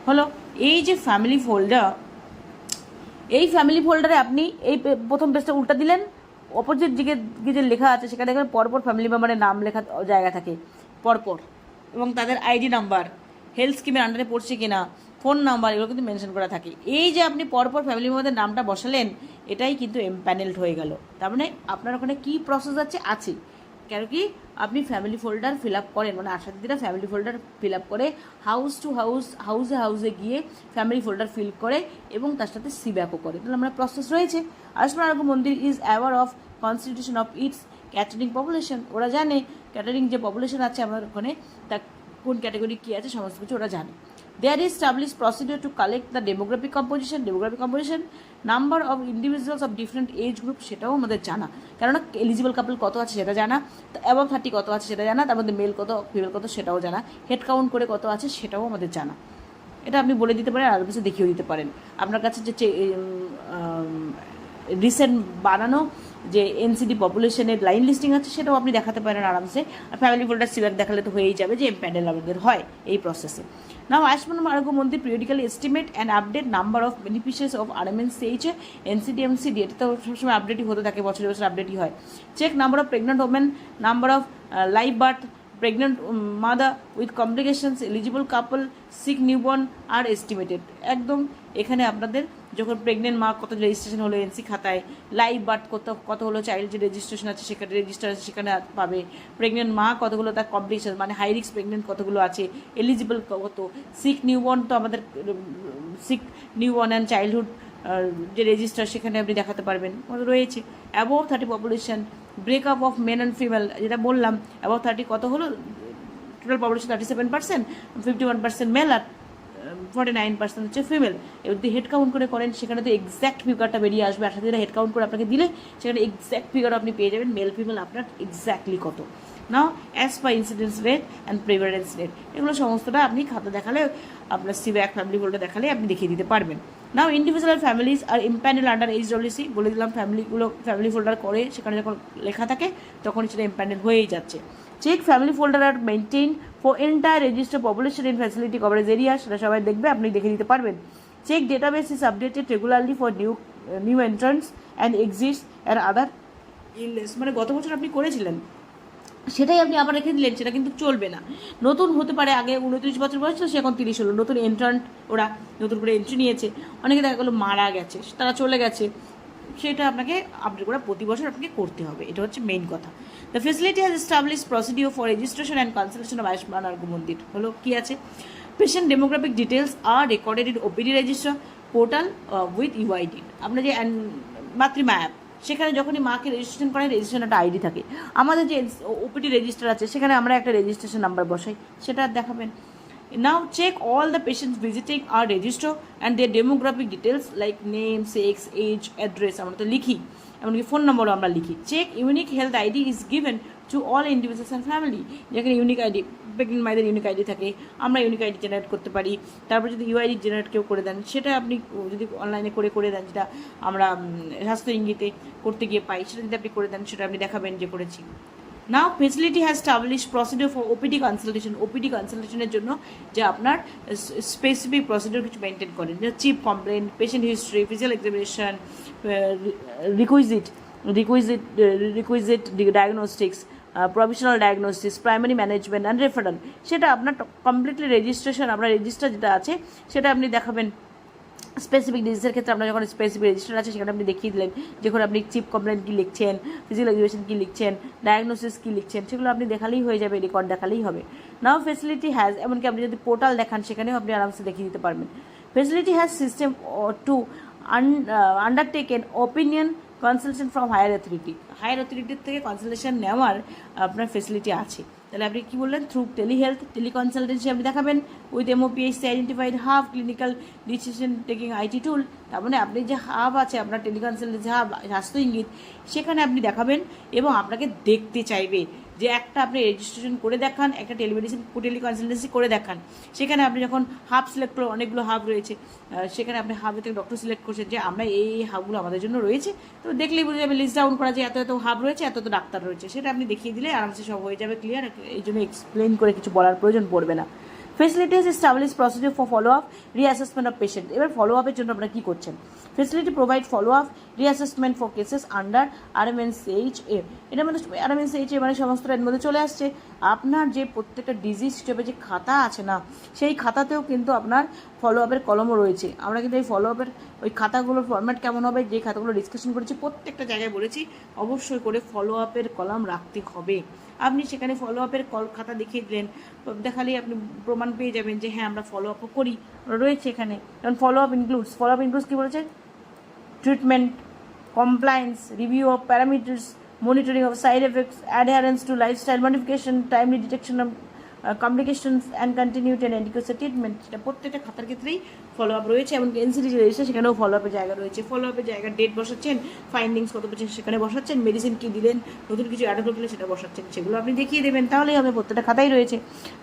হলো এই যে ফ্যামিলি ফোল্ডার। এই ফ্যামিলি ফোল্ডারে আপনি এই প্রথম পেজটা উল্টা দিলেন, অপোজিট দিকে যে লেখা আছে সেখানে দেখবেন পরপর ফ্যামিলি মেম্বারের নাম লেখা জায়গা থাকে পরপর, এবং তাদের আইডি নাম্বার, হেলথ স্কিমের আন্ডারে পড়ছে কিনা, ফোন নাম্বার, এগুলো কিন্তু মেনশন করা থাকে। এই যে আপনি পরপর ফ্যামিলি মেম্বারদের নামটা বসালেন, এটাই কিন্তু এমপ্যানেলড হয়ে গেল। তার মানে আপনার ওখানে কী প্রসেস আছে, কেন কি আপনি ফ্যামিলি ফোল্ডার ফিল আপ করেন, মানে আশা দিদিরা ফ্যামিলি ফোল্ডার ফিল আপ করে হাউস টু হাউসে গিয়ে ফ্যামিলি ফোল্ডার ফিল করে এবং তার সাথে সিব্যাকও করে, তাহলে আমরা প্রসেস রয়েছে। আয়ুষ্মান আরোগ্য মন্দির is aware of constitution of its catering population, ওরা জানে ক্যাটারিং যে পপুলেশন আছে আমার ওখানে তা কোন ক্যাটাগরি কী আছে সমস্ত কিছু ওরা জানে। There is established procedure to collect the demographic composition, number of individuals of different age group, সেটাও আমাদের জানা, কেননা এলিজিবল কাপল কত আছে সেটা জানা, অ্যাবভ 30 কত আছে সেটা জানা, তার মধ্যে মেল কত ফিমেল কত সেটাও জানা, হেড কাউন্ট করে কত আছে সেটাও আমাদের জানা। এটা আপনি বলে দিতে পারেন, আর কিছু দেখিয়েও দিতে পারেন। আপনার কাছে যে রিসেন্ট বানানো যে এনসিডি পপুলেশনের লাইন লিস্টিং আছে সেটাও আপনি দেখাতে পারেন আরামসে। আর ফ্যামিলি ফোল্ডার সিলেক্ট দেখালে তো হয়েই যাবে যে এমপ্যানেল আমাদের হয় এই প্রসেসে। নাও আয়ুষ্মান আরোগ্য মন্দির periodically estimate and update number of beneficiaries of RMNCH NCD এটা তো সবসময় আপডেটই হতে থাকে, বছরে বছর আপডেটই হয়। Check number of pregnant women, number of live birth, pregnant mother with complications, eligible couple, sick newborn are estimated. একদম এখানে আপনাদের যখন প্রেগনেন্ট মা কত রেজিস্ট্রেশন হলো এনসি খাতায়, লাইভ বার্থ কত হলো চাইল্ড যে রেজিস্ট্রেশন আছে সেখানে রেজিস্টার আছে সেখানে পাবে, প্রেগনেন্ট মা কতগুলো তার কমপ্লিকেশন মানে হাই রিস্ক প্রেগনেন্ট কতগুলো আছে, এলিজিবল কত, সিক নিউবর্ন তো আমাদের সিক নিউবর্ন অ্যান্ড চাইল্ডহুড যে রেজিস্টার সেখানে আপনি দেখাতে পারবেন রয়েছে। Above 30 population, breakup of men and female, যেটা বললাম অ্যাবভ 30 কত হলো, টোটাল পপুলেশন 37%, 51% মেল আর 49% হচ্ছে ফিমেল। এবার যদি হেড কাউন্ট করে করেন সেখানে তো এক্স্যাক্ট ফিগারটা বেরিয়ে আসবে, আশা দিরা হেড কাউন্ট করে আপনাকে দিলে সেখানে এক্স্যাক্ট ফিগার আপনি পেয়ে যাবেন মেল ফিমেল আপনার এক্স্যাক্টলি কত। Now as per incidence rate and prevalence rate, এগুলো সমস্তটা আপনি খাতা দেখালে আপনার সিভ্যাক ফ্যামিলি ফোল্ডার দেখালে আপনি দেখিয়ে দিতে পারবেন। নাও ইন্ডিভিজুয়াল ফ্যামিলিজ আর এমপ্যানেল আন্ডার HWC, বলে দিলাম ফ্যামিলি ফোল্ডার করে সেখানে যখন লেখা থাকে তখন সেটা এমপ্যানেল হয়েই যাচ্ছে। Check family folder are maintain for entire register population in facility coverage area, সেটা সবাই দেখবে, আপনি দেখে দিতে পারবেন। Check database is updated regularly for new entrance and exist and other illness, মানে গত বছর আপনি করেছিলেন সেটাই আপনি আবার রেখে দিলেন, সেটা কিন্তু চলবে না। নতুন হতে পারে, আগে 29 বছর বয়স ছিল সে এখন 30 হলো, নতুন এন্ট্রান্ট ওরা নতুন করে এন্ট্রি নিয়েছে, অনেকে দেখা গেলো মারা গেছে, তারা চলে গেছে, সেটা আপনাকে আপডেট করে প্রতি বছর আপনাকে করতে হবে, এটা হচ্ছে মেইন কথা। The facility has establish procedure for registration and consultation of Ayushman Arogya Mandir, হলো কী আছে, patient demographic details are recorded in OPD register portal with UID, আপনার যে মাতৃমা অ্যাপ সেখানে যখনই মাকে রেজিস্ট্রেশন করেন, রেজিস্ট্রেশন একটা আইডি থাকে। আমাদের যে ওপিডি রেজিস্টার আছে সেখানে আমরা একটা রেজিস্ট্রেশন নাম্বার বসাই, সেটা দেখাবেন। Now check all the patients visiting our register and their demographic details like name, sex, age, address আমরা তো লিখি, এমনকি ফোন নম্বরও আমরা লিখি। Check unique health ID is given to all individuals and family. যেখানে ইউনিক আইডি, প্রেগনেন্ট মায়েদের unique ID থাকে, আমরা ইউনিক আইডি জেনারেট করতে পারি। তারপর যদি ইউআইডি জেনারেট কেউ করে দেন, সেটা আপনি যদি অনলাইনে করে দেন, যেটা আমরা স্বাস্থ্য ইঙ্গিতে করতে গিয়ে পাই, সেটা যদি আপনি করে দেন, সেটা আপনি দেখাবেন যে করেছি। Now facility has establish procedure for OPD consultation. OPD কনসালটেশনের জন্য যে আপনার স্পেসিফিক প্রসিডিওর কিছু মেনটেন করেন, যে chief complaint, patient history, physical examination, requisite diagnostics, provisional diagnosis, primary management and referral, সেটা আপনার কমপ্লিটলি রেজিস্ট্রেশন, আপনার রেজিস্টার যেটা আছে সেটা আপনি দেখাবেন। স্পেসিফিক ডিজিজের ক্ষেত্রে আপনার যখন স্পেসিফিক রেজিস্টার আছে সেখানে আপনি দেখিয়ে দিলেন, যখন আপনি চিপ কমপ্লেন কী লিখছেন, ফিজিক্যাল এক্সামিনেশন কী লিখছেন, ডায়াগনোসিস কী লিখছেন, সেগুলো আপনি দেখালেই হয়ে যাবে, রেকর্ড দেখালেই হবে। নাও ফেসিলিটি হ্যাজ, এমনকি আপনি যদি পোর্টাল দেখান সেখানেও আপনি আরামসে দেখিয়ে দিতে পারবেন। Facility has system to undertaken opinion consultation from higher authority. Higher অথরিটির থেকে কনসালটেশন নেওয়ার আপনার ফেসিলিটি আছে। তাহলে আপনি কী বললেন, থ্রু টেলিহেলথ, টেলিকনসালটেন্সি আপনি দেখাবেন with MOPHC identified hub clinical decision taking IT টুল। তার মানে আপনি যে হাব আছে আপনার টেলিকনসালটেন্সি হাব, স্বাস্থ্য ইঙ্গিত, সেখানে আপনি দেখাবেন এবং আপনাকে দেখতে চাইবে যে একটা আপনি রেজিস্ট্রেশন করে দেখান, একটা টেলিমেডিসিন টেলিকনসালটেন্সি করে দেখান। সেখানে আপনি যখন হাব সিলেক্ট করে, অনেকগুলো হাব রয়েছে, সেখানে আপনি হাবে থেকে ডক্টর সিলেক্ট করছেন যে আমরা এই হাবগুলো আমাদের জন্য রয়েছে, তো দেখলেই বুঝে যাবে, লিস্ট ডাউন করা যে এত এত হাব রয়েছে, এত এত ডাক্তার রয়েছে, সেটা আপনি দেখিয়ে দিলে আরামসে সব হয়ে যাবে ক্লিয়ার। এই জন্য এক্সপ্লেন করে কিছু বলার প্রয়োজন পড়বে না। Facilities establish procedure for follow up reassessment of patient. এবার ফলো আপের জন্য আপনারা কী করছেন, facility provide follow up reassessment for cases under RMNCHA। এটার মধ্যে RMNCHA মানে সমস্ত এর মধ্যে চলে আসছে। আপনার যে প্রত্যেকটা ডিজিজ হিসেবে যে খাতা আছে না, সেই খাতাতেও কিন্তু আপনার ফলো আপের কলমও রয়েছে। আমরা কিন্তু এই ফলো আপের ওই খাতাগুলোর ফরম্যাট কেমন হবে, যে খাতাগুলো ডিসকাশন করেছি প্রত্যেকটা জায়গায় বলেছি, অবশ্যই করে ফলো আপের কলাম রাখতে হবে। আপনি সেখানে ফলো আপের খাতা দেখিয়ে দিলেন, দেখালেই আপনি প্রমাণ পেয়ে যাবেন যে হ্যাঁ আমরা ফলো আপও করি, রয়েছে এখানে। কারণ ফলো আপ ইনক্লুডস কী বলেছে, treatment, compliance, review of parameters, monitoring of side effects, adherence to lifestyle modification, timely detection of complications and continued and adequate treatment। সেটা প্রত্যেকটা খাতার ক্ষেত্রেই ফলো আপ রয়েছে। এমনকি NCD যে রয়েছে সেখানেও ফলো আপের জায়গা রয়েছে। ফলো আপের জায়গা ডেট বসাচ্ছেন, ফাইন্ডিংস কত পেয়েছেন সেখানে বসাচ্ছেন, মেডিসিন কী দিলেন, নতুন কিছু অ্যাড করলে সেটা বসাচ্ছেন, সেগুলো আপনি দেখিয়ে দেবেন, তাহলেই হবে, প্রত্যেকটা খাতাই রয়েছে।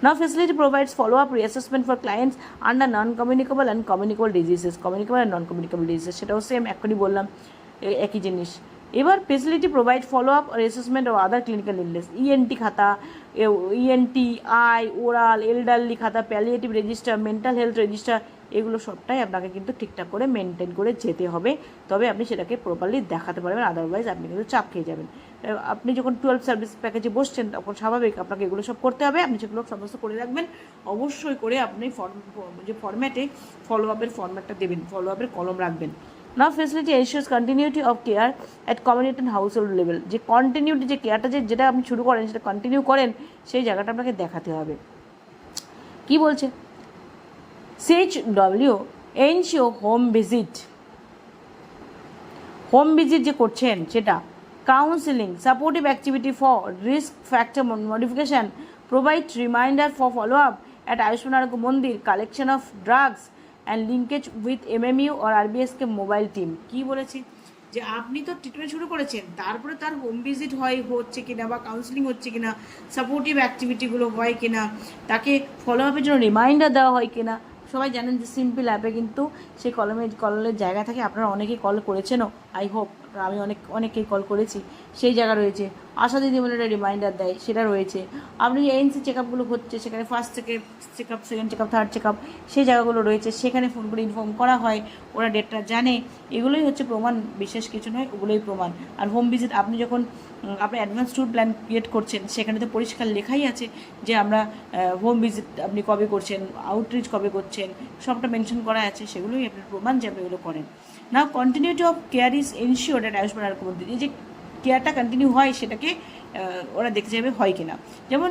Now facility provides follow up reassessment for clients under non communicable and communicable diseases. Communicable and non communicable diseases সেটাও সেম, এখনই বললাম একই জিনিস। এবার facility provide follow up assessment ও আদার ক্লিনিক্যাল ইলনেস। ENT খাতা, ENT, আই, ওরাল, এলডারলি খাতা, palliative register, mental health register, এগুলো সবটাই আপনাকে কিন্তু ঠিকঠাক করে মেনটেন করে যেতে হবে, তবে আপনি সেটাকে প্রপারলি দেখাতে পারবেন, আদারওয়াইজ আপনি কিন্তু চাপ খেয়ে যাবেন। আপনি যখন 12 সার্ভিস প্যাকেজে বসছেন তখন স্বাভাবিক আপনাকে এগুলো সব করতে হবে, আপনি সেগুলো সমস্ত করে রাখবেন। অবশ্যই করে আপনি যে ফরম্যাটে ফলো আপের ফরম্যাটটা দেবেন, ফলো আপের কলম রাখবেন। Now facility ensures continuity of care at community and household level. যে কন্টিনিউটি, যে কেয়ারটা যেটা আপনি শুরু করেন সেটা কন্টিনিউ করেন, সেই জায়গাটা আপনাকে দেখাতে হবে। কি বলছে, CHW এনশিওর হোম ভিজিট যে করছেন সেটা, counselling, supportive activity for risk factor modification, provide reminder for follow up at Ayushman Arogya Mandir, collection of drugs and linkage with MMU or RBSকে মোবাইল টিম। কী বলেছি, যে আপনি তো ট্রিটমেন্ট শুরু করেছেন, তারপরে তার হোম ভিজিট হচ্ছে কিনা, বা কাউন্সিলিং হচ্ছে কিনা, সাপোর্টিভ অ্যাক্টিভিটিগুলো হয় কিনা, তাকে ফলো আপের জন্য রিমাইন্ডার দেওয়া হয় কিনা। সবাই জানেন যে সিম্পল অ্যাপে কিন্তু সেই কলের জায়গা থাকে, আপনারা অনেকেই কল করেছেনও, আই হোপ, আমি অনেকেই কল করেছি, সেই জায়গা রয়েছে। আশা দিদিমণিরা রিমাইন্ডার দেয়, সেটা রয়েছে। আপনি যে ANC চেক আপগুলো হচ্ছে সেখানে first check up, second check up, third check up, সেই জায়গাগুলো রয়েছে, সেখানে ফোন করে ইনফর্ম করা হয়, ওরা ডেটটা জানে। এগুলোই হচ্ছে প্রমাণ, বিশেষ কিছু নয়, ওগুলোই প্রমাণ। আর হোম ভিজিট আপনি যখন আপনি অ্যাডভান্স ট্যুর প্ল্যান ক্রিয়েট করছেন, সেখানে তো পরিষ্কার লেখাই আছে যে আমরা হোম ভিজিট আপনি কবে করছেন, আউটরিচ কবে করছেন, সবটা মেনশন করা আছে, সেগুলোই আপনার প্রমাণ যে আপনি এগুলো করেন। Now continuity of care is ensured at Ayushman Arogya Mandir. এই যে কেয়ারটা কন্টিনিউ হয় সেটাকে ওরা দেখতে যাবে হয় কিনা। যেমন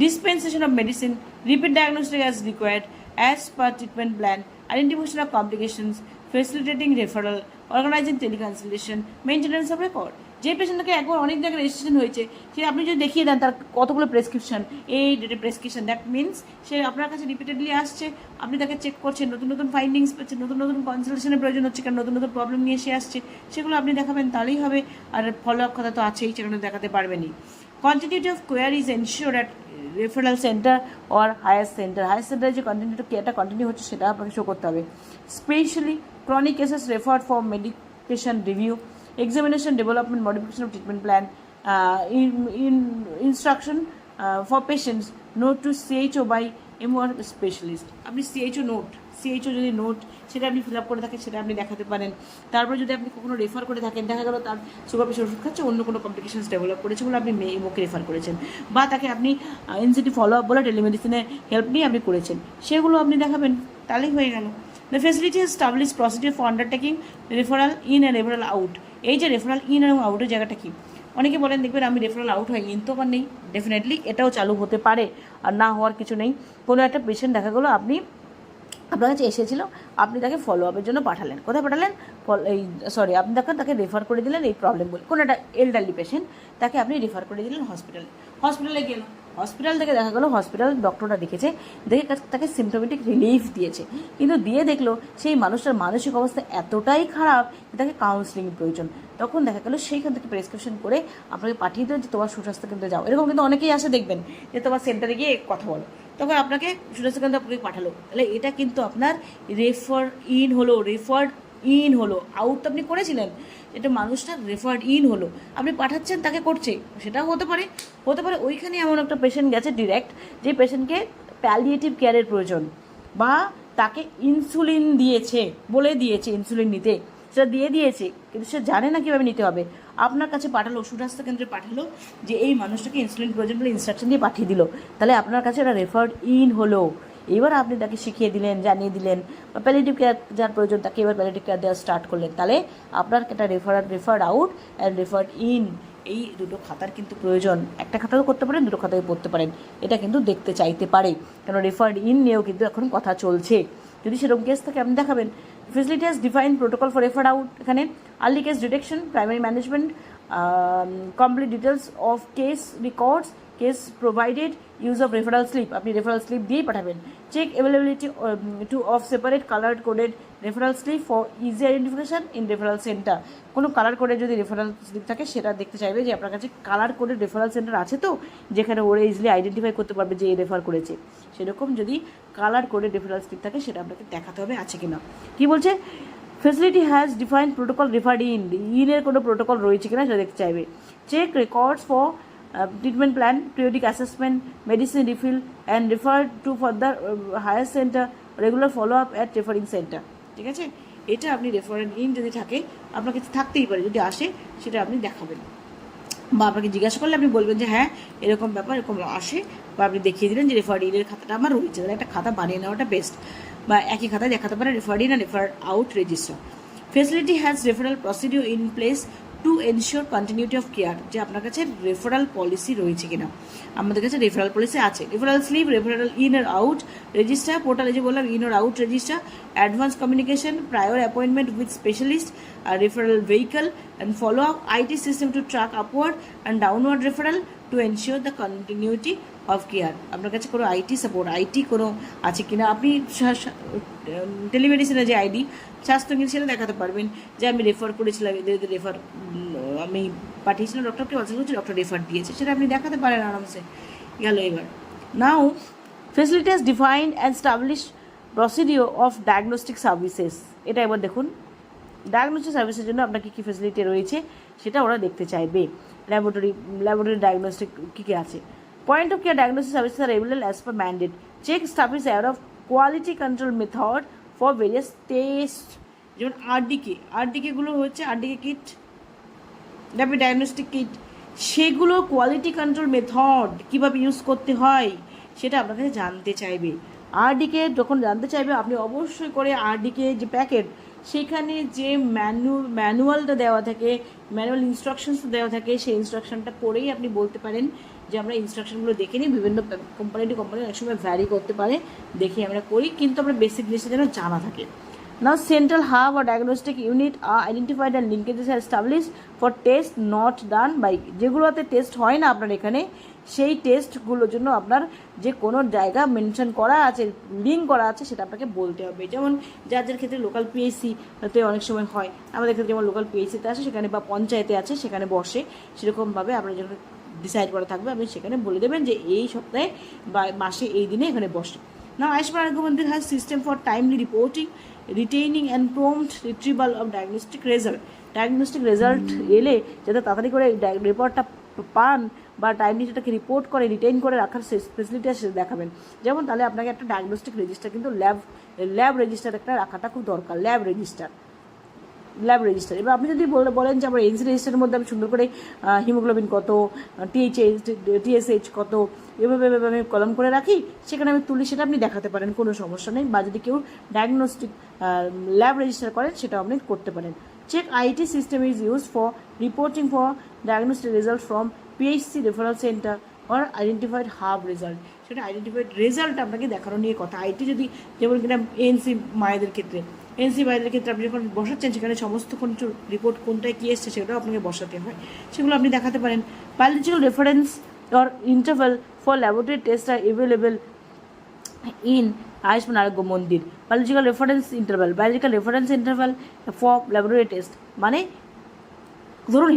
dispensation of medicine, repeat diagnostic as required, as per treatment plan, identification of complications, facilitating referral, organizing teleconsultation, maintenance of record. যে পেশেন্টকে একবার অনেক জায়গায় রেজিস্ট্রেশন হয়েছে সে আপনি যদি দেখিয়ে দেন তার কতগুলো প্রেসক্রিপশন, এই ডেটে প্রেসক্রিপশন, দ্যাট মিনস সে আপনার কাছে রিপিটেডলি আসছে, আপনি তাকে চেক করছেন, নতুন নতুন ফাইন্ডিংস পাচ্ছেন, নতুন নতুন কনসালটেশনের প্রয়োজন হচ্ছে, কারণ নতুন নতুন প্রবলেম নিয়ে সে আসছে, সেগুলো আপনি দেখাবেন, তাহলেই হবে। আর ফলো আপ কথা তো আছেই, সেখানে দেখাতে পারবেনই। Continuity of care is ensure at referral centre or higher centre. Higher সেন্টারে যে কন্টিনিউটি কেয়ারটা কন্টিনিউ হচ্ছে সেটা আপনাকে শো করতে হবে। Specially chronic cases referred for medication review, examination, development, modification of treatment plan, instruction for patients, note to CHO by MR specialist. আপনি CHO যদি note সেটা আপনি ফিল আপ করে থাকেন সেটা আপনি দেখাতে পারেন। তারপরে যদি আপনি কখনো রেফার করে থাকেন, দেখা গেল তার সুগার প্রেশার ওষুধ খাচ্ছে, অন্য কোনো কমপ্লিকেশনস ডেভেলপ করেছে বলে আপনি এমওকে রেফার করেছেন, বা তাকে আপনি এনসিটি ফলো আপ বলে টেলিমেডিসিনের হেল্প নিয়ে আপনি করেছেন, সেগুলো আপনি দেখাবেন, তাহলেই হয়ে গেল। The facility has established procedure for undertaking referral in and referral out. এই যে রেফারেল ইন এবং আউটের জায়গাটা কি, অনেকে বলেন দেখবেন আমি রেফারেল আউট হয়, ইন তো আমার নেই। ডেফিনেটলি এটাও চালু হতে পারে, আর না হওয়ার কিছু নেই। কোনো একটা পেশেন্ট দেখা গেলো আপনার কাছে এসেছিল, আপনি তাকে ফলো আপের জন্য পাঠালেন, কোথায় পাঠালেন, আপনি তাকে রেফার করে দিলেন এই প্রবলেম বলে, কোনো একটা এলডারলি পেশেন্ট, তাকে আপনি রেফার করে দিলেন হসপিটালে গেল, হসপিটাল থেকে দেখা গেলো হসপিটাল ডক্টররা দেখেছে, দেখে তাকে সিমটোমেটিক রিলিফ দিয়েছে, কিন্তু দিয়ে দেখলো সেই মানুষটার মানসিক অবস্থা এতটাই খারাপ যে তাকে কাউন্সিলিংয়ের প্রয়োজন। তখন দেখা গেলো সেইখান থেকে প্রেসক্রিপশন করে আপনাকে পাঠিয়ে দেন যে তোমার সুস্বাস্থ্য কেন্দ্রে যাও। এরকম কিন্তু অনেকেই আসে দেখবেন যে তোমার সেন্টারে গিয়ে কথা বলো, তখন আপনাকে সুস্বাস্থ্য কেন্দ্রে আপনাকে পাঠালো, তাহলে এটা কিন্তু আপনার রেফার্ড ইন হলো। আউট তো আপনি করেছিলেন, এটা মানুষটা রেফার্ড ইন হলো, আপনি পাঠাচ্ছেন তাকে করছে, সেটাও হতে পারে ওইখানে এমন একটা পেশেন্ট গেছে ডিরেক্ট, যে পেশেন্টকে প্যালিয়েটিভ কেয়ারের প্রয়োজন, বা তাকে ইনসুলিন বলে দিয়েছে ইনসুলিন নিতে, সেটা দিয়েছে কিন্তু সে জানে না কীভাবে নিতে হবে, আপনার কাছে পাঠালো, সুস্বাস্থ্য কেন্দ্রে পাঠালো যে এই মানুষটাকে ইনসুলিন প্রয়োজন বলে ইনস্ট্রাকশন দিয়ে পাঠিয়ে দিল, তাহলে আপনার কাছে এটা রেফার্ড ইন হলো। এবার আপনি তাকে শিখিয়ে দিলেন, জানিয়ে দিলেন, বা প্যালিয়েটিভ কেয়ার যার প্রয়োজন তাকে এবার প্যালিয়েটিভ কেয়ার দেওয়া স্টার্ট করলেন, তাহলে আপনার একটা referred out and referred in, এই দুটো খাতার কিন্তু প্রয়োজন। একটা খাতাও করতে পারেন, দুটো খাতায় পড়তে পারেন, এটা কিন্তু দেখতে চাইতে পারে, কারণ রেফার্ড ইন নিয়েও কিন্তু এখন কথা চলছে। যদি সেরকম কেস থাকে আপনি দেখাবেন। Facility has define protocol for referred out, এখানে early case detection, primary management, complete details of case records, case provided, use of referral slip, আপনি রেফারেল স্লিপ দিয়েই পাঠাবেন। Check availability of separate colour coded referral slip for easy identification in referral centre. কোনো colour কোডের যদি referral slip থাকে সেটা দেখতে চাইবে যে আপনার কাছে কালার কোডেড রেফারেল সেন্টার আছে তো, যেখানে ওরা ইজিলি আইডেন্টিফাই করতে পারবে যে এই রেফার করেছে, সেরকম যদি কালার কোডেড রেফারেল স্লিপ থাকে সেটা আপনাকে দেখাতে হবে আছে কিনা। কী বলছে, facility has defined protocol referred ইনের কোনো প্রোটোকল রয়েছে কিনা সেটা দেখতে চাইবে। Check records for treatment plan, periodic assessment, medicine refill, and refer to further higher center, regular follow up at referring center. ঠিক আছে, এটা আপনি রেফারেন্ট ইন যদি থাকে আপনার কাছে থাকতেই পারে, যদি আসে সেটা আপনি দেখাবেন, বা আপনাকে জিজ্ঞাসা করলে আপনি বলবেন যে হ্যাঁ এরকম ব্যাপার, এরকম আসে, বা আপনি দেখিয়ে দিলেন যে রেফার্ড ইনের খাতাটা আমার রয়েছে, তাহলে একটা খাতা বানিয়ে নেওয়াটা বেস্ট, বা একই খাতায় দেখাতে পারে রেফার্ড ইন আর referred out register. Facility has referral procedure in place to ensure continuity of care, যে আপনার কাছে রেফারেল পলিসি রয়েছে কিনা। আমাদের কাছে রেফারেল পলিসি আছে, রেফারেল স্লিপ, রেফারেল ইন আর আউট রেজিস্টার, পোর্টালে যে বললাম ইন আর out register, advance communication, prior appointment with specialist, referral vehicle and follow up, IT system to track upward and downward referral to ensure the continuity of care. আপনার কাছে কোনো IT support, IT কোনো আছে কিনা, আপনি টেলিমেডিসিনের যে ID স্বাস্থ্যকেন্দ্র সেটা দেখাতে পারবেন যে আমি রেফার করেছিলাম, এদের রেফার আমি পাঠিয়েছিলাম ডক্টরকে, কনসাল্ট করছি, ডক্টর রেফার দিয়েছে, সেটা আপনি দেখাতে পারেন আরামসে। গেল এবার। Now facility has defined and establish procedure of diagnostic services. এটা এবার দেখুন, ডায়াগনস্টিক সার্ভিসের জন্য আপনার কী কী ফেসিলিটি রয়েছে সেটা ওরা দেখতে চাইবে। ল্যাবরেটরি ডায়াগনস্টিক কী কী আছে। Point of care diagnostic services are available as per mandate. Check staff is aware of quality control method for various test, যেমন আরডিকেগুলো হচ্ছে RDK kit, rapid diagnostic kit, সেগুলো কোয়ালিটি কন্ট্রোল মেথড কীভাবে use করতে হয় সেটা আপনার কাছে জানতে চাইবে। আরডিকে যখন জানতে চাইবে আপনি অবশ্যই করে আরডিকে যে প্যাকেট সেখানে যে ম্যানুয়ালটা দেওয়া থাকে, ম্যানুয়াল ইনস্ট্রাকশনস দেওয়া থাকে, সেই ইনস্ট্রাকশনটা পড়েই আপনি বলতে পারেন যে আমরা ইনস্ট্রাকশনগুলো দেখে নিই। বিভিন্ন কোম্পানি অনেক সময় ভ্যারি করতে পারে, দেখে আমরা করি, কিন্তু আমরা বেসিক জিনিসটা যেন জানা থাকে। Now, central hub or diagnostic unit are identified and linkages are established for test not done by, যেগুলোতে টেস্ট হয় না আপনার এখানে, সেই টেস্টগুলোর জন্য আপনার যে কোনো জায়গা মেনশন করা আছে, লিঙ্ক করা আছে, সেটা আপনাকে বলতে হবে। যেমন যার ক্ষেত্রে লোকাল পিএইচসিতে অনেক সময় হয়, আমাদের ক্ষেত্রে যেমন লোকাল পিএইচসিতে আছে সেখানে, বা পঞ্চায়েতে আছে সেখানে বসে, সেরকমভাবে আপনার যখন ডিসাইড করা থাকবে আপনি সেখানে বলে দেবেন যে এই সপ্তাহে বা মাসে এই দিনে এখানে বসে। Now, Ayushman Aroggya Mandir has system for timely reporting, retaining and prompt retrieval of diagnostic result. Diagnostic result এলে যাতে তাড়াতাড়ি করে রিপোর্টটা পান বা টাইমলি সেটাকে রিপোর্ট করে রিটেইন করে রাখার ফেসিলিটি আছে দেখাবেন। যেমন তাহলে আপনাকে একটা ডায়াগনস্টিক রেজিস্টার কিন্তু ল্যাব রেজিস্টার একটা রাখাটা খুব দরকার, ল্যাব রেজিস্টার। এবার আপনি যদি বলেন যে আমার এনসি রেজিস্টারের মধ্যে আমি সুন্দর করে হিমোগ্লোবিন কত, টিএসএইচ কত, এভাবে আমি কলম করে রাখি, সেখানে আমি তুলি, সেটা আপনি দেখাতে পারেন, কোনো সমস্যা নেই। বা যদি কেউ ডায়াগনস্টিক ল্যাব রেজিস্টার করেন সেটাও আপনি করতে পারেন। Check IT system is use for reporting for diagnostic result from PHC referral centre or identified hub result. সেটা আইডেন্টিফাইড রেজাল্ট আপনাকে দেখানো নিয়ে কথা। আইটি যদি, যেমন কিনা এনসি মায়েদের ক্ষেত্রে আপনি যখন বসাচ্ছেন সেখানে সমস্ত কিছু রিপোর্ট কোনটায় কী এসছে সেটাও আপনাকে বসাতে হয়, সেগুলো আপনি দেখাতে পারেন। Biological reference or interval for laboratory test are available in Ayushman Arogya Mandir. Biological reference interval for laboratory test মানে ধরুন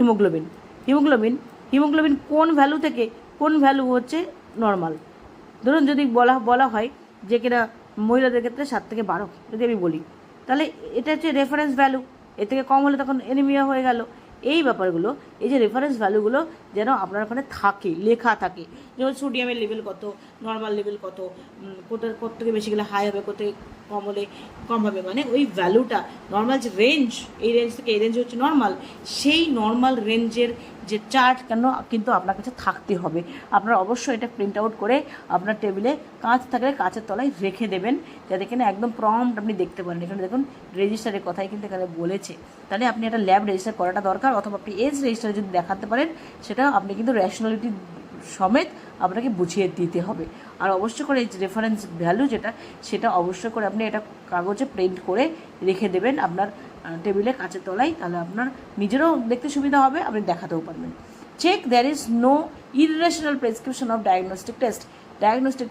হিমোগ্লোবিন কোন ভ্যালু থেকে কোন ভ্যালু হচ্ছে নর্মাল। ধরুন যদি বলা হয় যে কিনা মহিলাদের ক্ষেত্রে 7 থেকে 12 যদি আমি বলি, তাহলে এটা হচ্ছে রেফারেন্স ভ্যালু, এর থেকে কম হলে তখন এনিমিয়া হয়ে গেল। এই ব্যাপারগুলো, এই যে রেফারেন্স ভ্যালুগুলো যেন আপনার ওখানে থাকে, লেখা থাকে। যেমন সোডিয়ামের লেভেল কত, নর্মাল লেভেল কত, কত থেকে বেশি গেলে হাই হবে, কোথায় কম হলে কম হবে, মানে ওই ভ্যালুটা নর্মাল যে রেঞ্জ, এই রেঞ্জ থেকে এই রেঞ্জ হচ্ছে নর্মাল, সেই নর্মাল রেঞ্জের যে চার্ট কিন্তু আপনার কাছে থাকতে হবে। আপনারা অবশ্যই এটা প্রিন্ট আউট করে আপনার টেবিলে কাঁচ থাকলে কাঁচের তলায় রেখে দেবেন, যাতে এখানে একদম প্রম্পট আপনি দেখতে পারেন। এখানে দেখুন রেজিস্টারের কথাই কিন্তু এখানে বলেছে, তাহলে আপনি একটা ল্যাব রেজিস্টার করাটা দরকার, অথবা আপনি এজ রেজিস্টার যদি দেখাতে পারেন সেটা আপনি কিন্তু রেশনালিটি সমেত আপনাকে বুঝিয়ে দিতে হবে। আর অবশ্যই করে এই রেফারেন্স ভ্যালু যেটা, সেটা অবশ্যই করে আপনি এটা কাগজে প্রিন্ট করে রেখে দেবেন আপনার টেবিলে কাঁচের তলায়, তাহলে আপনার নিজেরও দেখতে সুবিধা হবে, আপনি দেখাতেও পারবেন। Check there is no irrational prescription of diagnostic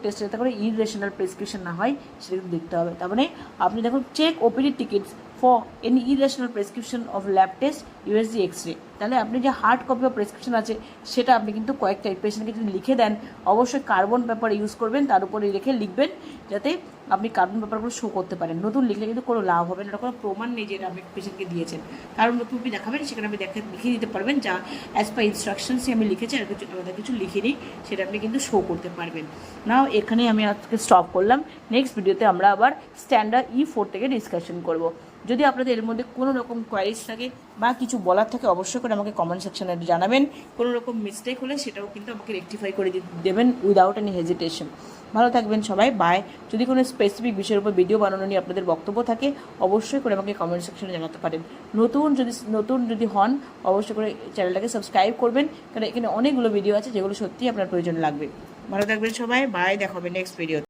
test যাতে করে ইররেশনাল প্রেসক্রিপশন না হয় সেটা কিন্তু দেখতে হবে। তার মানে আপনি দেখুন, check OPD tickets for any irrational prescription of lab test USG x-ray. তাহলে আপনি যে হার্ড কপি অফ প্রেসক্রিপশন আছে সেটা আপনি কিন্তু কয়েকটা পেশেন্টকে যদি লিখে দেন, অবশ্যই কার্বন পেপার ইউজ করবেন, তার উপরে লিখবেন যাতে আপনি কার্বন পেপারগুলো শো করতে পারেন। নতুন লিখলে কিন্তু কোনো লাভ হবে না, এটা কোনো প্রমাণ নেই যে এটা আপনি পেশেন্টকে দিয়েছেন। কারণ নতুন আপনি দেখাবেন, সেখানে আপনি লিখে দিতে পারবেন যা অ্যাজ পার ইনস্ট্রাকশনসই আমি লিখেছি, আর কিছু আলাদা কিছু লিখিনি, সেটা আপনি কিন্তু শো করতে পারবেন। নাও এখানে আমি আজকে স্টপ করলাম। নেক্সট ভিডিওতে আমরা আবার স্ট্যান্ডার্ড E4 থেকে ডিসকাশন করব। যদি আপনাদের এর মধ্যে কোনো রকম কোয়ারিজ থাকে বা কিছু বলার থাকে, অবশ্যই করে আমাকে কমেন্ট সেকশনে জানাবেন। কোনো রকম মিস্টেক হলে সেটাও কিন্তু আমাকে রেকটিফাই করে দেবেন উইদাউট এনি হেজিটেশন। ভালো থাকবেন সবাই, বাই। যদি কোনো স্পেসিফিক বিষয়ের উপর ভিডিও বানানো নিয়ে আপনাদের বক্তব্য থাকে, অবশ্যই করে আমাকে কমেন্ট সেকশনে জানাতে পারেন। নতুন যদি হন, অবশ্যই করে চ্যানেলটাকে সাবস্ক্রাইব করবেন, কারণ এখানে অনেকগুলো ভিডিও আছে যেগুলো সত্যিই আপনার প্রয়োজন লাগবে। ভালো থাকবেন সবাই, বাই। দেখা হবে নেক্সট ভিডিও।